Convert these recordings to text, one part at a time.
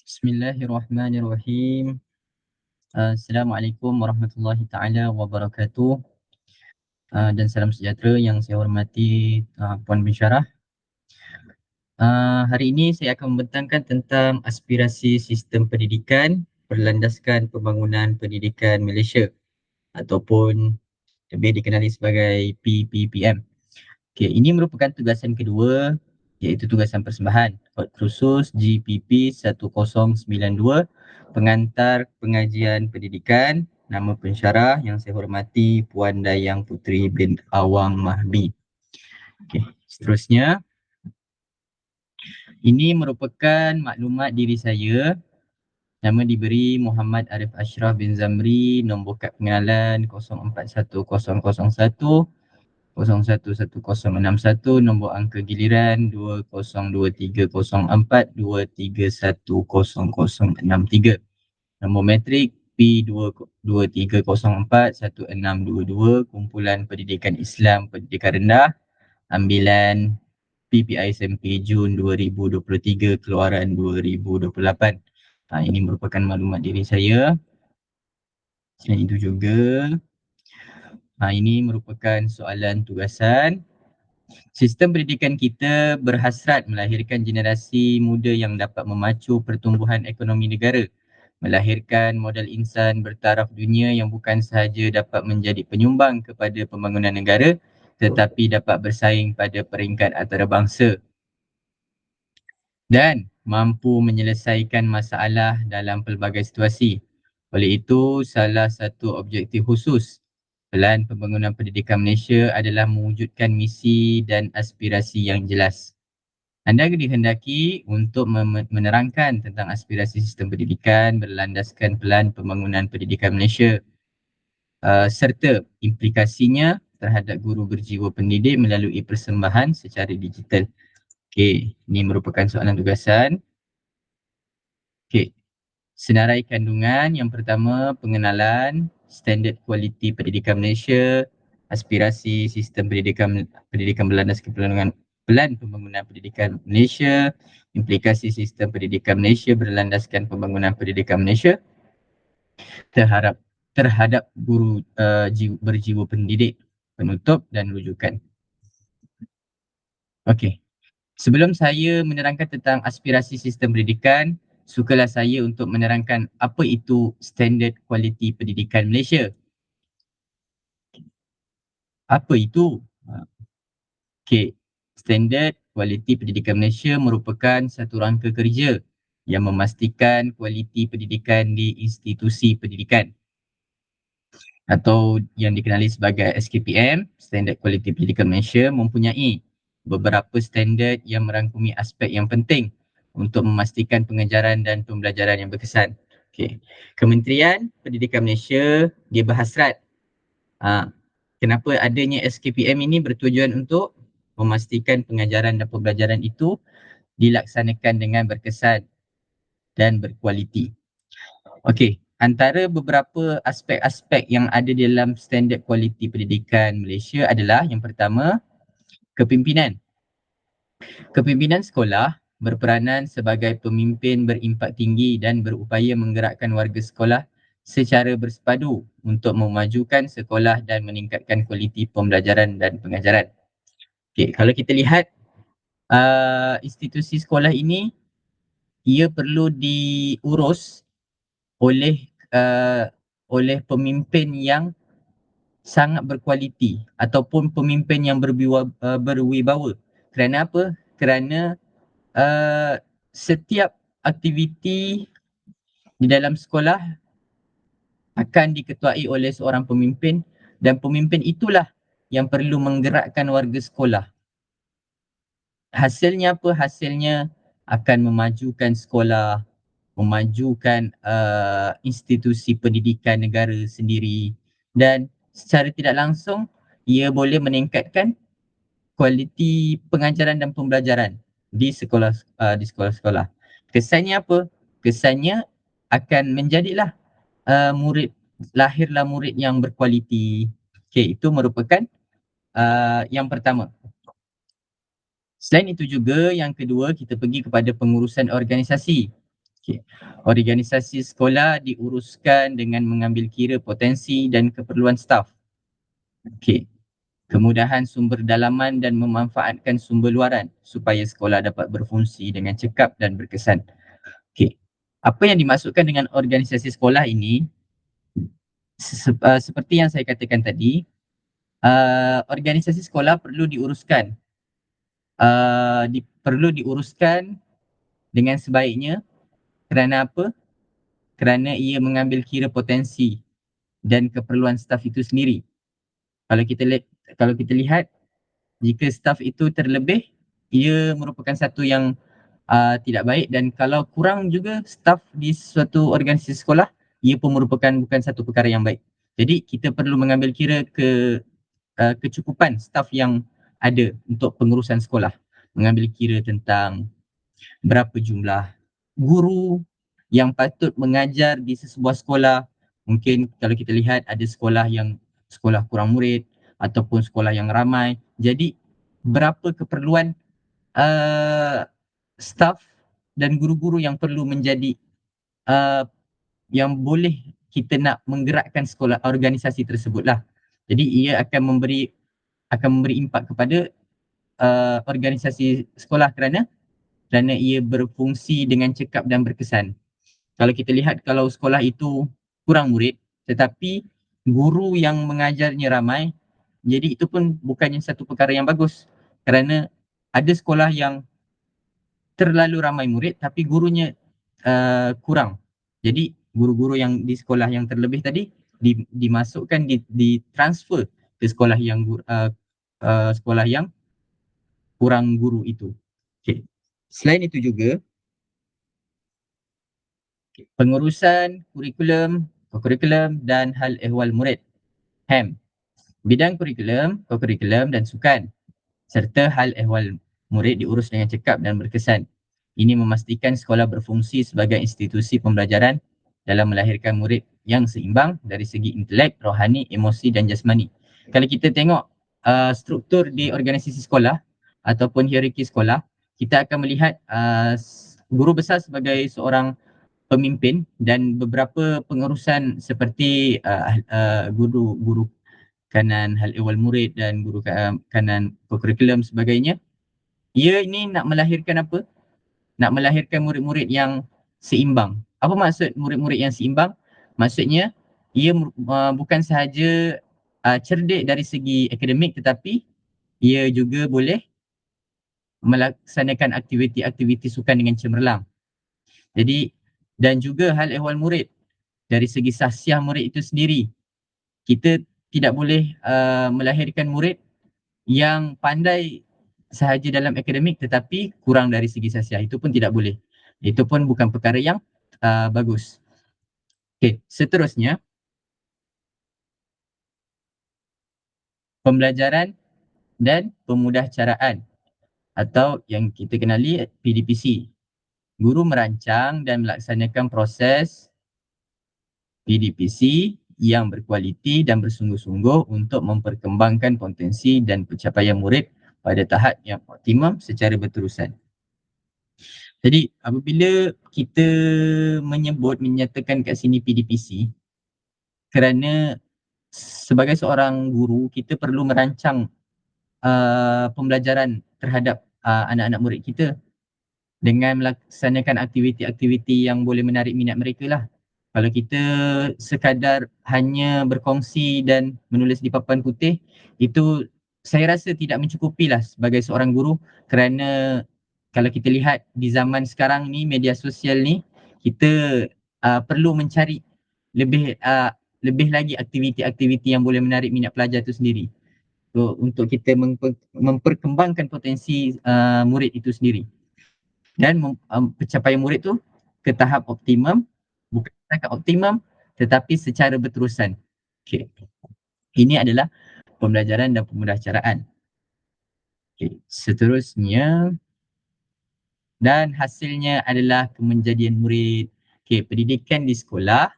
Bismillahirrahmanirrahim. Assalamualaikum warahmatullahi taala wabarakatuh. Dan salam sejahtera yang saya hormati Puan Pensyarah. Hari ini saya akan membentangkan tentang aspirasi sistem pendidikan berlandaskan pembangunan pendidikan Malaysia ataupun lebih dikenali sebagai PPPM. Okey, ini merupakan tugasan kedua iaitu tugasan persembahan kod khusus GPP 1092 pengantar pengajian pendidikan. Nama pensyarah yang saya hormati Puan Dayang Puteri bin Awang Mahbi. Okey, seterusnya ini merupakan maklumat diri saya. Nama diberi Muhammad Arif Ashraf bin Zamri, nombor kad pengenalan 041001 011061, nombor angka giliran 202304231063, nombor matrik P223041622, kumpulan pendidikan Islam pendidikan rendah, ambilan PPI SMP Jun 2023, keluaran 2028. Ini merupakan maklumat diri saya. Selain itu juga, ini merupakan soalan tugasan. Sistem pendidikan kita berhasrat melahirkan generasi muda yang dapat memacu pertumbuhan ekonomi negara, melahirkan modal insan bertaraf dunia yang bukan sahaja dapat menjadi penyumbang kepada pembangunan negara tetapi dapat bersaing pada peringkat antarabangsa dan mampu menyelesaikan masalah dalam pelbagai situasi. Oleh itu, salah satu objektif khusus Pelan Pembangunan Pendidikan Malaysia adalah mewujudkan misi dan aspirasi yang jelas. Anda dihendaki untuk menerangkan tentang aspirasi sistem pendidikan berlandaskan Pelan Pembangunan Pendidikan Malaysia serta implikasinya terhadap guru berjiwa pendidik melalui persembahan secara digital. Okey, ini merupakan soalan tugasan. Okey, senarai kandungan yang pertama pengenalan standard kualiti pendidikan Malaysia, aspirasi sistem pendidikan berlandaskan Pelan Pembangunan Pendidikan Malaysia, implikasi sistem pendidikan Malaysia berlandaskan pembangunan pendidikan Malaysia terhadap guru berjiwa pendidik, penutup dan rujukan. Okey. Sebelum saya menerangkan tentang aspirasi sistem pendidikan, sukalah saya untuk menerangkan apa itu standard kualiti pendidikan Malaysia. Apa itu? Okey, standard kualiti pendidikan Malaysia merupakan satu rangka kerja yang memastikan kualiti pendidikan di institusi pendidikan atau yang dikenali sebagai SKPM, Standard Kualiti Pendidikan Malaysia, mempunyai beberapa standard yang merangkumi aspek yang penting untuk memastikan pengajaran dan pembelajaran yang berkesan. Okey. Kementerian Pendidikan Malaysia dia berhasrat kenapa adanya SKPM ini bertujuan untuk memastikan pengajaran dan pembelajaran itu dilaksanakan dengan berkesan dan berkualiti. Okey, antara beberapa aspek-aspek yang ada di dalam standard kualiti pendidikan Malaysia adalah yang pertama, kepimpinan. Kepimpinan sekolah berperanan sebagai pemimpin berimpak tinggi dan berupaya menggerakkan warga sekolah secara bersepadu untuk memajukan sekolah dan meningkatkan kualiti pembelajaran dan pengajaran. Okey, kalau kita lihat institusi sekolah ini, ia perlu diurus oleh oleh pemimpin yang sangat berkualiti ataupun pemimpin yang berwibawa. Kerana apa? Kerana setiap aktiviti di dalam sekolah akan diketuai oleh seorang pemimpin dan pemimpin itulah yang perlu menggerakkan warga sekolah. Hasilnya apa? Hasilnya akan memajukan sekolah, memajukan institusi pendidikan negara sendiri dan secara tidak langsung ia boleh meningkatkan kualiti pengajaran dan pembelajaran di sekolah-sekolah. Kesannya apa? Kesannya akan menjadilah lahirlah murid yang berkualiti. Okey, itu merupakan yang pertama. Selain itu juga yang kedua kita pergi kepada pengurusan organisasi. Okay. Organisasi sekolah diuruskan dengan mengambil kira potensi dan keperluan staf. Okay. Kemudahan sumber dalaman dan memanfaatkan sumber luaran supaya sekolah dapat berfungsi dengan cekap dan berkesan. Okay. Apa yang dimaksudkan dengan organisasi sekolah ini, seperti yang saya katakan tadi, organisasi sekolah perlu diuruskan, perlu diuruskan dengan sebaiknya. Kerana apa? Kerana ia mengambil kira potensi dan keperluan staf itu sendiri. Kalau kita kalau kita lihat, jika staf itu terlebih, ia merupakan satu yang tidak baik, dan kalau kurang juga staf di suatu organisasi sekolah, ia pun merupakan bukan satu perkara yang baik. Jadi kita perlu mengambil kira kecukupan staf yang ada untuk pengurusan sekolah. Mengambil kira tentang berapa jumlah guru yang patut mengajar di sesebuah sekolah. Mungkin kalau kita lihat ada sekolah yang sekolah kurang murid ataupun sekolah yang ramai. Jadi berapa keperluan staf dan guru-guru yang perlu menjadi uh, yang boleh kita nak menggerakkan sekolah organisasi tersebutlah. Jadi ia akan memberi impak kepada organisasi sekolah kerana ia berfungsi dengan cekap dan berkesan. Kalau kita lihat, kalau sekolah itu kurang murid tetapi guru yang mengajarnya ramai, jadi itu pun bukannya satu perkara yang bagus, kerana ada sekolah yang terlalu ramai murid tapi gurunya kurang. Jadi guru-guru yang di sekolah yang terlebih tadi dimasukkan, ditransfer ke sekolah yang kurang guru itu. Okay. Selain itu juga, pengurusan kurikulum dan hal ehwal murid, HEM, bidang kurikulum dan sukan serta hal ehwal murid diurus dengan cekap dan berkesan. Ini memastikan sekolah berfungsi sebagai institusi pembelajaran dalam melahirkan murid yang seimbang dari segi intelek, rohani, emosi dan jasmani. Kalau kita tengok struktur di organisasi sekolah ataupun hierarki sekolah, kita akan melihat guru besar sebagai seorang pemimpin dan beberapa pengurusan seperti guru kanan hal ehwal murid dan guru kanan kurikulum sebagainya. Ia ini nak melahirkan apa? Nak melahirkan murid-murid yang seimbang. Apa maksud murid-murid yang seimbang? Maksudnya ia bukan sahaja cerdik dari segi akademik tetapi ia juga boleh melaksanakan aktiviti-aktiviti sukan dengan cemerlang. Jadi, dan juga hal ehwal murid dari segi sahsiah murid itu sendiri. Kita tidak boleh melahirkan murid yang pandai sahaja dalam akademik tetapi kurang dari segi sahsiah. Itu pun tidak boleh. Itu pun bukan perkara yang bagus. Okey, seterusnya, pembelajaran dan pemudahcaraan atau yang kita kenali PDPC. Guru merancang dan melaksanakan proses PDPC yang berkualiti dan bersungguh-sungguh untuk memperkembangkan potensi dan pencapaian murid pada tahap yang optimum secara berterusan. Jadi apabila kita menyatakan kat sini PDPC, kerana sebagai seorang guru kita perlu merancang pembelajaran terhadap anak-anak murid kita dengan melaksanakan aktiviti-aktiviti yang boleh menarik minat mereka lah. Kalau kita sekadar hanya berkongsi dan menulis di papan putih, itu saya rasa tidak mencukupi lah sebagai seorang guru, kerana kalau kita lihat di zaman sekarang ni, media sosial ni, kita perlu mencari lebih lagi aktiviti-aktiviti yang boleh menarik minat pelajar itu sendiri. So, untuk kita memperkembangkan potensi murid itu sendiri. Dan pencapaian murid tu ke tahap optimum, bukan setakat optimum tetapi secara berterusan. Okay. Ini adalah pembelajaran dan pemudahcaraan. Okay. Seterusnya, dan hasilnya adalah kemenjadian murid. Okay. Pendidikan di sekolah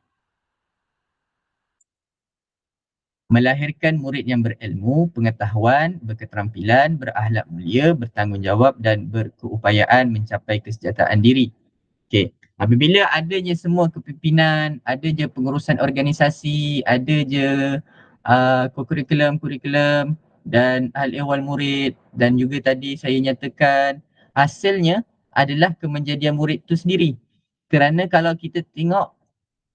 melahirkan murid yang berilmu, pengetahuan, berketerampilan, berakhlak mulia, bertanggungjawab dan berkeupayaan mencapai kesejahteraan diri. Okay. Apabila adanya semua kepimpinan, ada je pengurusan organisasi, ada je kurikulum dan hal ehwal murid dan juga tadi saya nyatakan hasilnya adalah kemenjadian murid itu sendiri. Kerana kalau kita tengok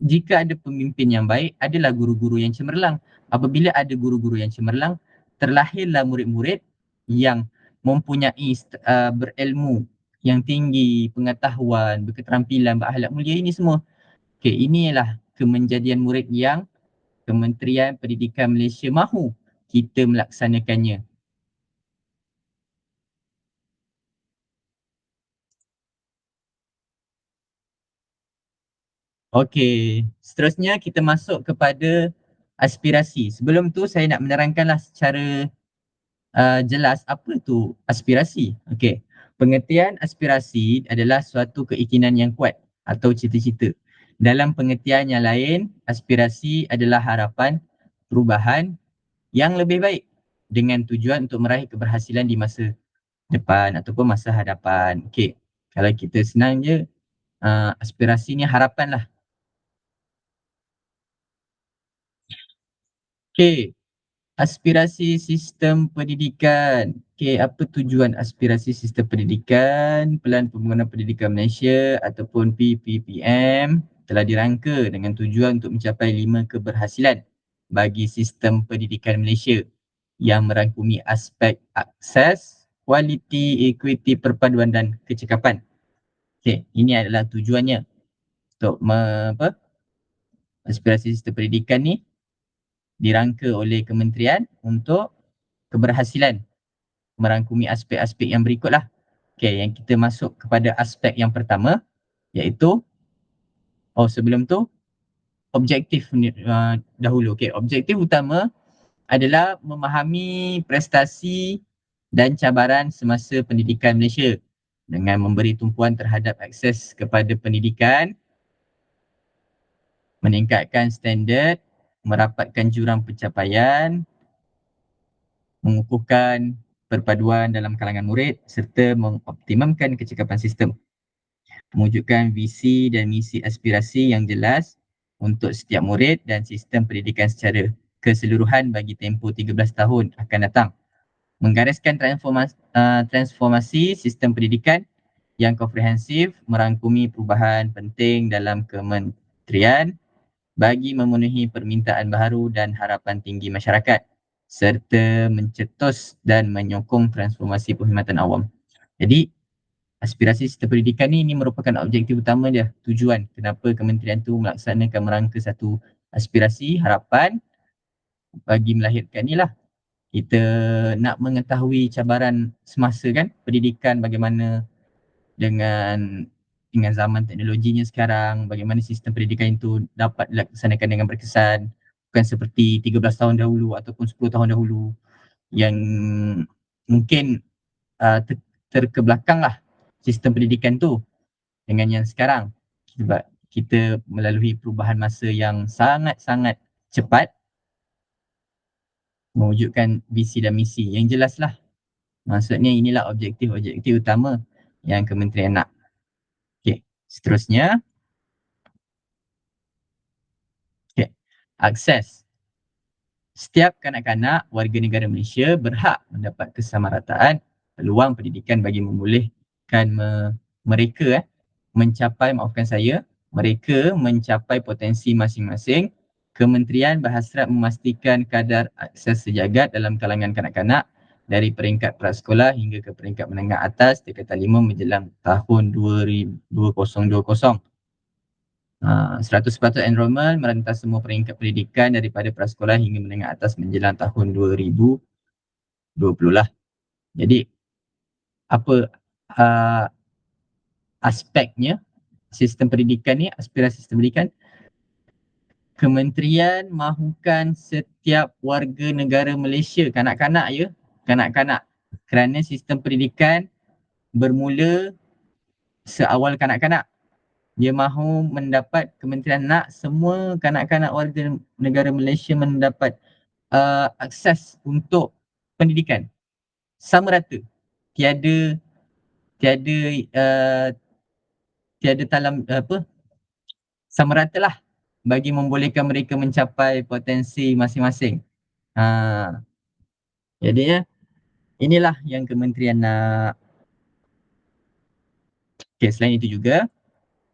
jika ada pemimpin yang baik, adalah guru-guru yang cemerlang. Apabila ada guru-guru yang cemerlang, terlahirlah murid-murid yang mempunyai berilmu yang tinggi, pengetahuan, berketerampilan, berakhlak mulia ini semua. Okey, inilah kemenjadian murid yang Kementerian Pendidikan Malaysia mahu kita melaksanakannya. Okey, seterusnya kita masuk kepada aspirasi. Sebelum tu saya nak menerangkanlah secara jelas apa tu aspirasi. Okey. Pengertian aspirasi adalah suatu keinginan yang kuat atau cita-cita. Dalam pengertian yang lain, aspirasi adalah harapan perubahan yang lebih baik dengan tujuan untuk meraih keberhasilan di masa depan ataupun masa hadapan. Okey. Kalau kita senang je, aspirasi ni harapan lah. Okey. Aspirasi sistem pendidikan. Okey, apa tujuan aspirasi sistem pendidikan? Pelan Pembangunan Pendidikan Malaysia ataupun PPPM telah dirangka dengan tujuan untuk mencapai 5 keberhasilan bagi sistem pendidikan Malaysia yang merangkumi aspek akses, kualiti, equity, perpaduan dan kecekapan. Okey, ini adalah tujuannya untuk aspirasi sistem pendidikan ni dirangka oleh kementerian untuk keberhasilan merangkumi aspek-aspek yang berikutlah. Okey, yang kita masuk kepada aspek yang pertama iaitu sebelum tu objektif dahulu. Okey, objektif utama adalah memahami prestasi dan cabaran semasa pendidikan Malaysia dengan memberi tumpuan terhadap akses kepada pendidikan, meningkatkan standard, merapatkan jurang pencapaian, mengukuhkan perpaduan dalam kalangan murid serta mengoptimumkan kecekapan sistem. Mewujudkan visi dan misi aspirasi yang jelas untuk setiap murid dan sistem pendidikan secara keseluruhan bagi tempoh 13 tahun akan datang. Menggariskan transformasi sistem pendidikan yang komprehensif merangkumi perubahan penting dalam kementerian bagi memenuhi permintaan baharu dan harapan tinggi masyarakat serta mencetus dan menyokong transformasi perkhidmatan awam. Jadi aspirasi sistem pendidikan ni merupakan objektif utama dia, tujuan kenapa kementerian tu melaksanakan merangka satu aspirasi, harapan bagi melahirkan ni lah. Kita nak mengetahui cabaran semasa kan, pendidikan bagaimana dengan zaman teknologinya sekarang, bagaimana sistem pendidikan itu dapat dilaksanakan dengan berkesan, bukan seperti 13 tahun dahulu ataupun 10 tahun dahulu yang mungkin terkebelakang lah sistem pendidikan tu dengan yang sekarang sebab kita melalui perubahan masa yang sangat-sangat cepat mewujudkan visi dan misi yang jelas lah. Maksudnya inilah objektif-objektif utama yang kementerian nak. Okey, seterusnya. Okey, akses. Setiap kanak-kanak warga negara Malaysia berhak mendapat kesamarataan peluang pendidikan bagi membolehkan mereka maafkan saya, mereka mencapai potensi masing-masing. Kementerian berhasrat memastikan kadar akses sejagat dalam kalangan kanak-kanak dari peringkat prasekolah hingga ke peringkat menengah atas tingkatan 5 menjelang tahun 2020. 100% enrolment merentah semua peringkat pendidikan daripada prasekolah hingga menengah atas menjelang tahun 2020 lah. Jadi apa uh, aspeknya sistem pendidikan ni, aspirasi sistem pendidikan, kementerian mahukan setiap warga negara Malaysia, kanak-kanak ya, kanak-kanak, kerana sistem pendidikan bermula seawal kanak-kanak. Dia mahu mendapat, kementerian nak semua kanak-kanak warga negara Malaysia mendapat akses untuk pendidikan sama rata. Tiada tiada uh, tiada sama rata lah bagi membolehkan mereka mencapai potensi masing-masing. Jadinya inilah yang kementerian nak. Selain itu juga,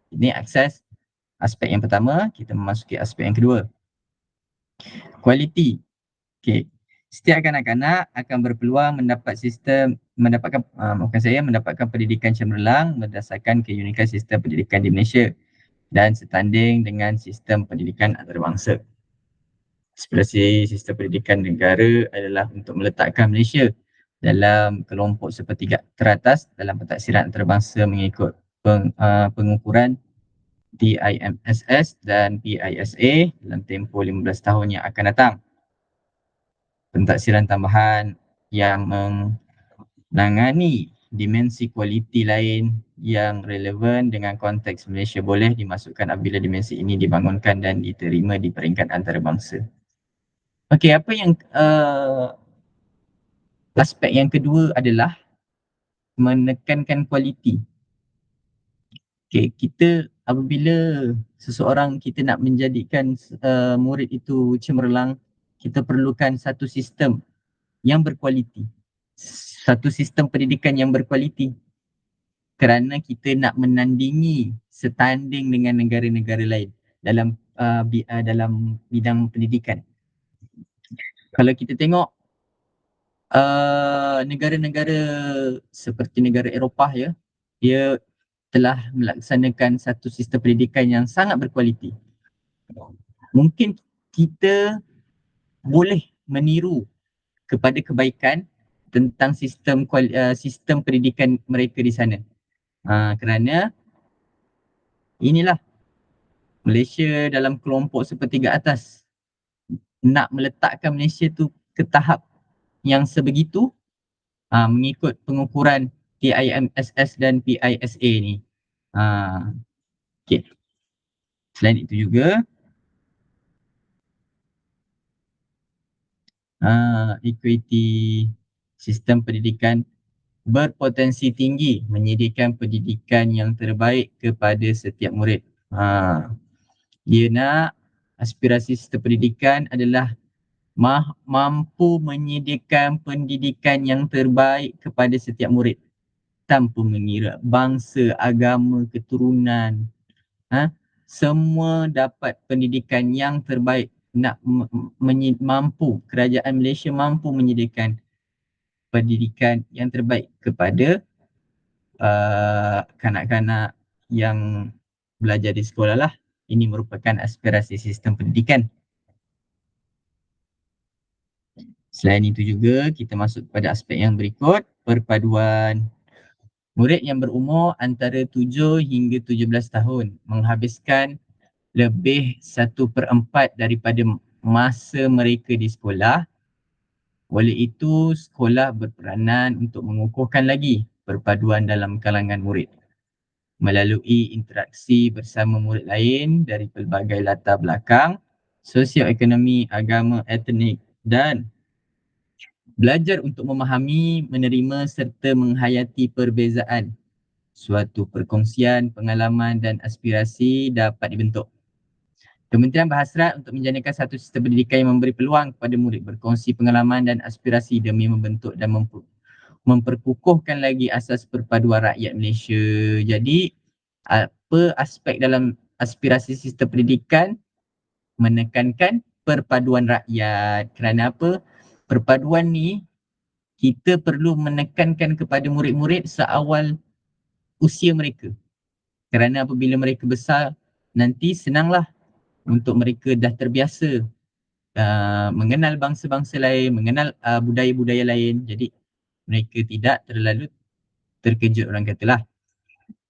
ini akses aspek yang pertama, kita memasuki aspek yang kedua. Kualiti. Setiap kanak-kanak akan berpeluang mendapatkan pendidikan cemerlang berdasarkan keunikan sistem pendidikan di Malaysia dan setanding dengan sistem pendidikan antarabangsa. Aspirasi sistem pendidikan negara adalah untuk meletakkan Malaysia dalam kelompok sepertiga teratas dalam pentaksiran antarabangsa mengikut pengukuran TIMSS dan PISA dalam tempoh 15 tahun yang akan datang. Pentaksiran tambahan yang menangani dimensi kualiti lain yang relevan dengan konteks Malaysia boleh dimasukkan apabila dimensi ini dibangunkan dan diterima di peringkat antarabangsa. Okey, apa yang aspek yang kedua adalah menekankan kualiti. Okey, kita apabila seseorang kita nak menjadikan murid itu cemerlang, kita perlukan satu sistem yang berkualiti. Satu sistem pendidikan yang berkualiti. Kerana kita nak menandingi setanding dengan negara-negara lain dalam dalam bidang pendidikan. Kalau kita tengok negara-negara seperti negara Eropah ya, dia telah melaksanakan satu sistem pendidikan yang sangat berkualiti. Mungkin kita boleh meniru kepada kebaikan tentang sistem pendidikan mereka di sana. Kerana inilah Malaysia dalam kelompok sepertiga atas nak meletakkan Malaysia tu ke tahap yang sebegitu mengikut pengukuran TIMSS dan PISA ni. Okay. Selain itu juga equity sistem pendidikan berpotensi tinggi menyediakan pendidikan yang terbaik kepada setiap murid. Dia nak aspirasi sistem pendidikan adalah mampu menyediakan pendidikan yang terbaik kepada setiap murid tanpa mengira bangsa, agama, keturunan. Semua dapat pendidikan yang terbaik. Nak kerajaan Malaysia mampu menyediakan pendidikan yang terbaik kepada kanak-kanak yang belajar di sekolah lah. Ini merupakan aspirasi sistem pendidikan. Selain itu juga kita masuk kepada aspek yang berikut, perpaduan. Murid yang berumur antara 7 hingga 17 tahun menghabiskan lebih 1/4 daripada masa mereka di sekolah. Oleh itu, sekolah berperanan untuk mengukuhkan lagi perpaduan dalam kalangan murid melalui interaksi bersama murid lain dari pelbagai latar belakang, sosioekonomi, agama, etnik dan belajar untuk memahami, menerima serta menghayati perbezaan. Suatu perkongsian, pengalaman dan aspirasi dapat dibentuk. Kementerian berhasrat untuk menjadikan satu sistem pendidikan yang memberi peluang kepada murid berkongsi pengalaman dan aspirasi demi membentuk dan memperkukuhkan lagi asas perpaduan rakyat Malaysia. Jadi, apa aspek dalam aspirasi sistem pendidikan? Menekankan perpaduan rakyat. Kerana apa? Perpaduan ni kita perlu menekankan kepada murid-murid seawal usia mereka. Kerana apabila mereka besar, nanti senanglah untuk mereka dah terbiasa mengenal bangsa-bangsa lain, mengenal budaya-budaya lain. Jadi mereka tidak terlalu terkejut, orang katalah.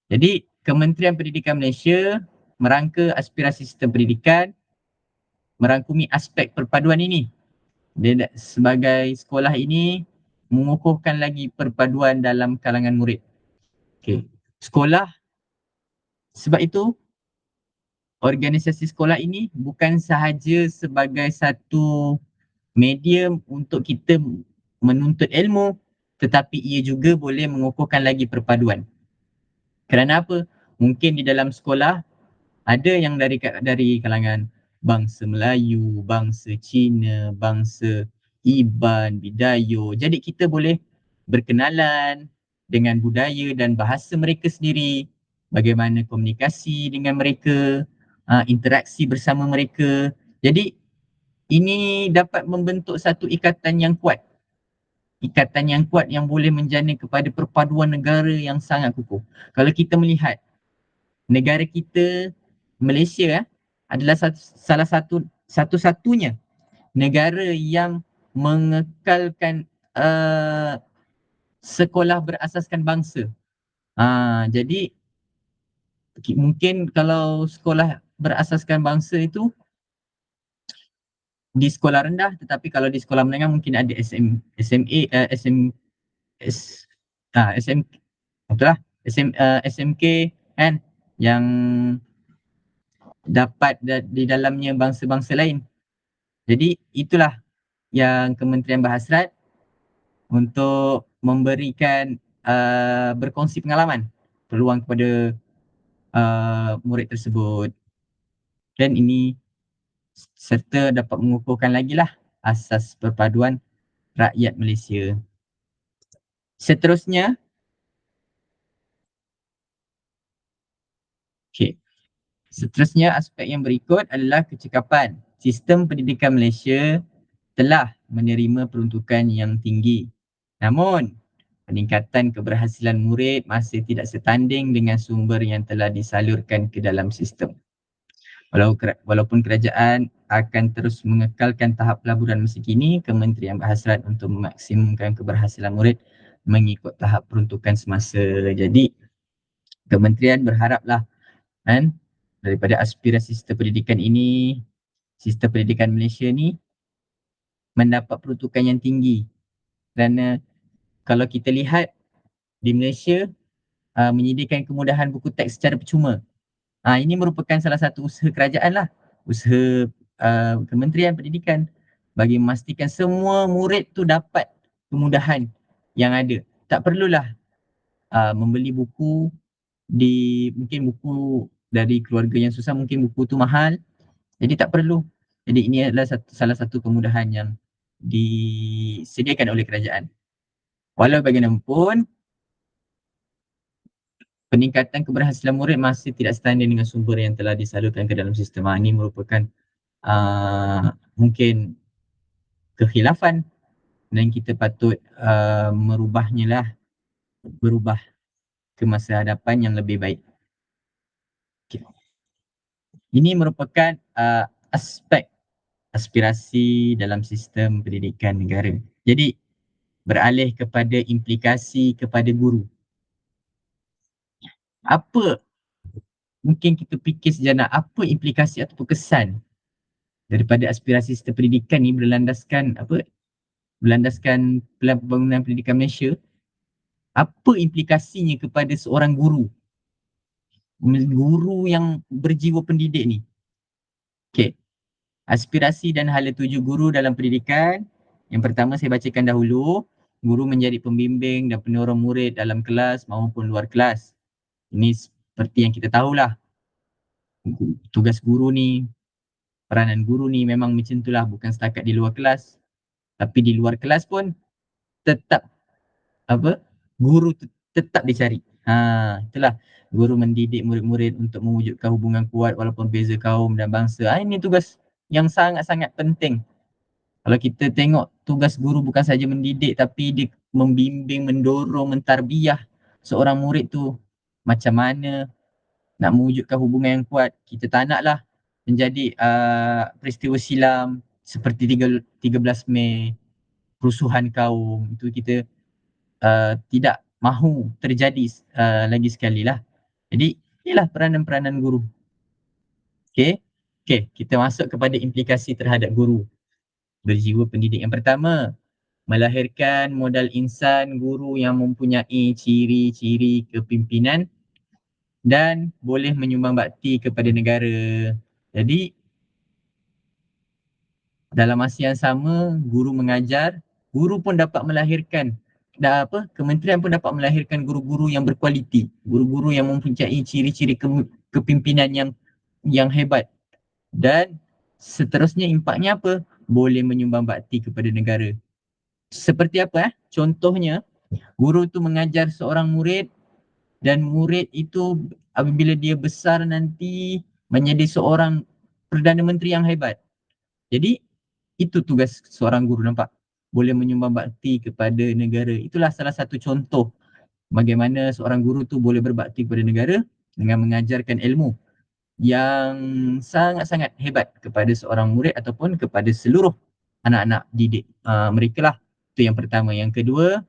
Jadi Kementerian Pendidikan Malaysia merangka aspirasi sistem pendidikan merangkumi aspek perpaduan ini. Dia sebagai sekolah ini mengukuhkan lagi perpaduan dalam kalangan murid. Sekolah, sebab itu organisasi sekolah ini bukan sahaja sebagai satu medium untuk kita menuntut ilmu, tetapi ia juga boleh mengukuhkan lagi perpaduan. Kerana apa? Mungkin di dalam sekolah ada yang dari kalangan bangsa Melayu, bangsa Cina, bangsa Iban, Bidayo. Jadi kita boleh berkenalan dengan budaya dan bahasa mereka sendiri, bagaimana komunikasi dengan mereka, interaksi bersama mereka. Jadi ini dapat membentuk satu ikatan yang kuat yang boleh menjana kepada perpaduan negara yang sangat kukuh. Kalau kita melihat negara kita Malaysia adalah salah satu-satunya negara yang mengekalkan sekolah berasaskan bangsa. Jadi mungkin kalau sekolah berasaskan bangsa itu di sekolah rendah, tetapi kalau di sekolah menengah mungkin ada SMA, S, SM, betul lah, SMK kan, yang dapat di dalamnya bangsa-bangsa lain. Jadi itulah yang Kementerian Berhasrat untuk memberikan berkongsi pengalaman peluang kepada murid tersebut, dan ini serta dapat mengukuhkan lagi lah asas perpaduan rakyat Malaysia. Seterusnya, seterusnya aspek yang berikut adalah kecekapan. Sistem pendidikan Malaysia telah menerima peruntukan yang tinggi. Namun, peningkatan keberhasilan murid masih tidak setanding dengan sumber yang telah disalurkan ke dalam sistem. Walaupun kerajaan akan terus mengekalkan tahap pelaburan masa kini, Kementerian berhasrat untuk memaksimumkan keberhasilan murid mengikut tahap peruntukan semasa. Jadi, Kementerian berharaplah kan, daripada aspirasi sistem pendidikan Malaysia ni mendapat peruntukan yang tinggi. Kerana kalau kita lihat di Malaysia menyediakan kemudahan buku teks secara percuma. Ini merupakan salah satu usaha kerajaan lah, usaha Kementerian Pendidikan bagi memastikan semua murid tu dapat kemudahan yang ada. Tak perlulah membeli buku mungkin buku dari keluarga yang susah, mungkin buku tu mahal. Jadi tak perlu. Jadi ini adalah salah satu kemudahan yang disediakan oleh kerajaan. Walau bagaimanapun, peningkatan keberhasilan murid masih tidak setanding dengan sumber yang telah disalurkan ke dalam sistem. Ini merupakan mungkin kekhilafan dan kita patut merubahnya lah, berubah ke masa hadapan yang lebih baik. Okay. Ini merupakan aspek aspirasi dalam sistem pendidikan negara. Jadi beralih kepada implikasi kepada guru. Apa, mungkin kita fikir sejenak, apa implikasi atau kesan daripada aspirasi sistem pendidikan ni berlandaskan Pelan Pembangunan Pendidikan Malaysia? Apa implikasinya kepada seorang guru yang berjiwa pendidik ni? Okay. Aspirasi dan hala tuju guru dalam pendidikan. Yang pertama saya bacakan dahulu. Guru menjadi pembimbing dan penolong murid dalam kelas maupun luar kelas. Ini seperti yang kita tahulah. Tugas guru ni, peranan guru ni memang macam itulah, bukan setakat di luar kelas. Tapi di luar kelas pun tetap guru tetap dicari. Itulah, guru mendidik murid-murid untuk mewujudkan hubungan kuat walaupun beza kaum dan bangsa. Ini tugas yang sangat-sangat penting. Kalau kita tengok, tugas guru bukan saja mendidik tapi dia membimbing, mendorong, mentarbiah seorang murid tu macam mana nak mewujudkan hubungan yang kuat. Kita tak naklah menjadi peristiwa silam seperti 13 Mei, kerusuhan kaum. Itu kita tidak mahu terjadi lagi sekali lah. Jadi inilah peranan-peranan guru. Okay, kita masuk kepada implikasi terhadap guru berjiwa pendidik. Yang pertama, melahirkan modal insan guru yang mempunyai ciri-ciri kepimpinan dan boleh menyumbang bakti kepada negara. Jadi dalam masa yang sama, guru mengajar, guru pun dapat melahirkan kementerian pun dapat melahirkan guru-guru yang berkualiti, guru-guru yang mempunyai ciri-ciri kepimpinan yang hebat, dan seterusnya impaknya apa? Boleh menyumbang bakti kepada negara. Seperti apa? Contohnya, guru tu mengajar seorang murid dan murid itu apabila dia besar nanti menjadi seorang Perdana Menteri yang hebat. Jadi itu tugas seorang guru, nampak? Boleh menyumbang bakti kepada negara. Itulah salah satu contoh bagaimana seorang guru tu boleh berbakti kepada negara dengan mengajarkan ilmu yang sangat-sangat hebat kepada seorang murid ataupun kepada seluruh anak-anak didik mereka lah. Itu yang pertama. Yang kedua,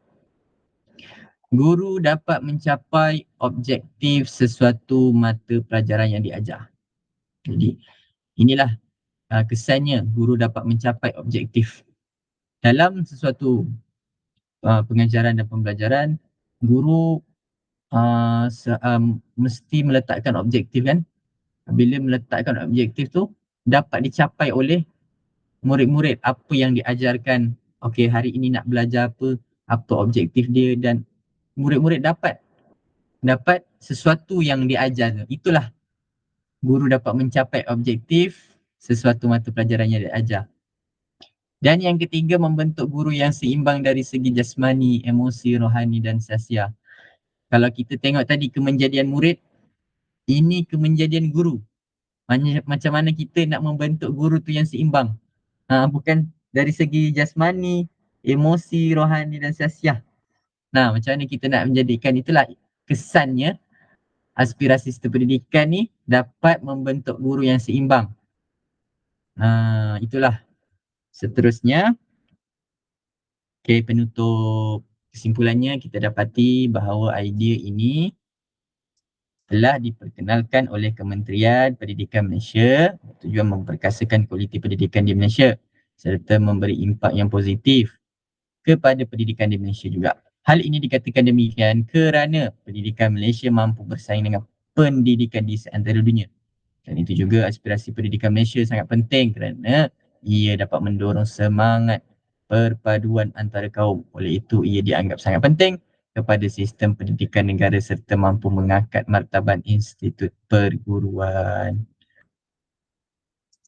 guru dapat mencapai objektif sesuatu mata pelajaran yang diajar. Jadi inilah kesannya guru dapat mencapai objektif. Dalam sesuatu pengajaran dan pembelajaran, guru mesti meletakkan objektif kan. Bila meletakkan objektif tu, dapat dicapai oleh murid-murid apa yang diajarkan. Okey, hari ini nak belajar apa objektif dia, dan murid-murid dapat sesuatu yang diajar. Itulah guru dapat mencapai objektif sesuatu mata pelajaran yang diajar. Dan yang ketiga, membentuk guru yang seimbang dari segi jasmani, emosi, rohani dan sasiah. Kalau kita tengok tadi kemenjadian murid, ini kemenjadian guru. Macam mana kita nak membentuk guru tu yang seimbang. Bukan dari segi jasmani, emosi, rohani dan sasiah. Nah, macam mana kita nak menjadikan, itulah kesannya aspirasi sistem pendidikan ni dapat membentuk guru yang seimbang. Itulah. Seterusnya, penutup kesimpulannya, kita dapati bahawa idea ini telah diperkenalkan oleh Kementerian Pendidikan Malaysia tujuan memperkasakan kualiti pendidikan di Malaysia serta memberi impak yang positif kepada pendidikan di Malaysia juga. Hal ini dikatakan demikian kerana pendidikan Malaysia mampu bersaing dengan pendidikan di seantero dunia. Dan itu juga aspirasi pendidikan Malaysia sangat penting kerana ia dapat mendorong semangat perpaduan antara kaum. Oleh itu ia dianggap sangat penting kepada sistem pendidikan negara serta mampu mengangkat martabat institut perguruan.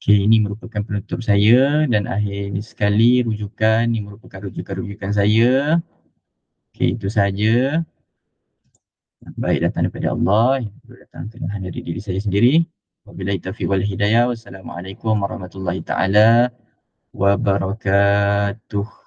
Ini merupakan penutup saya dan akhir sekali rujukan, ini merupakan rujukan saya. Itu saja. Baik datang daripada Allah, yang datang dengan diri saya sendiri. Wabillahi taufiq wal hidayah. Wassalamualaikum warahmatullahi taala wabarakatuh.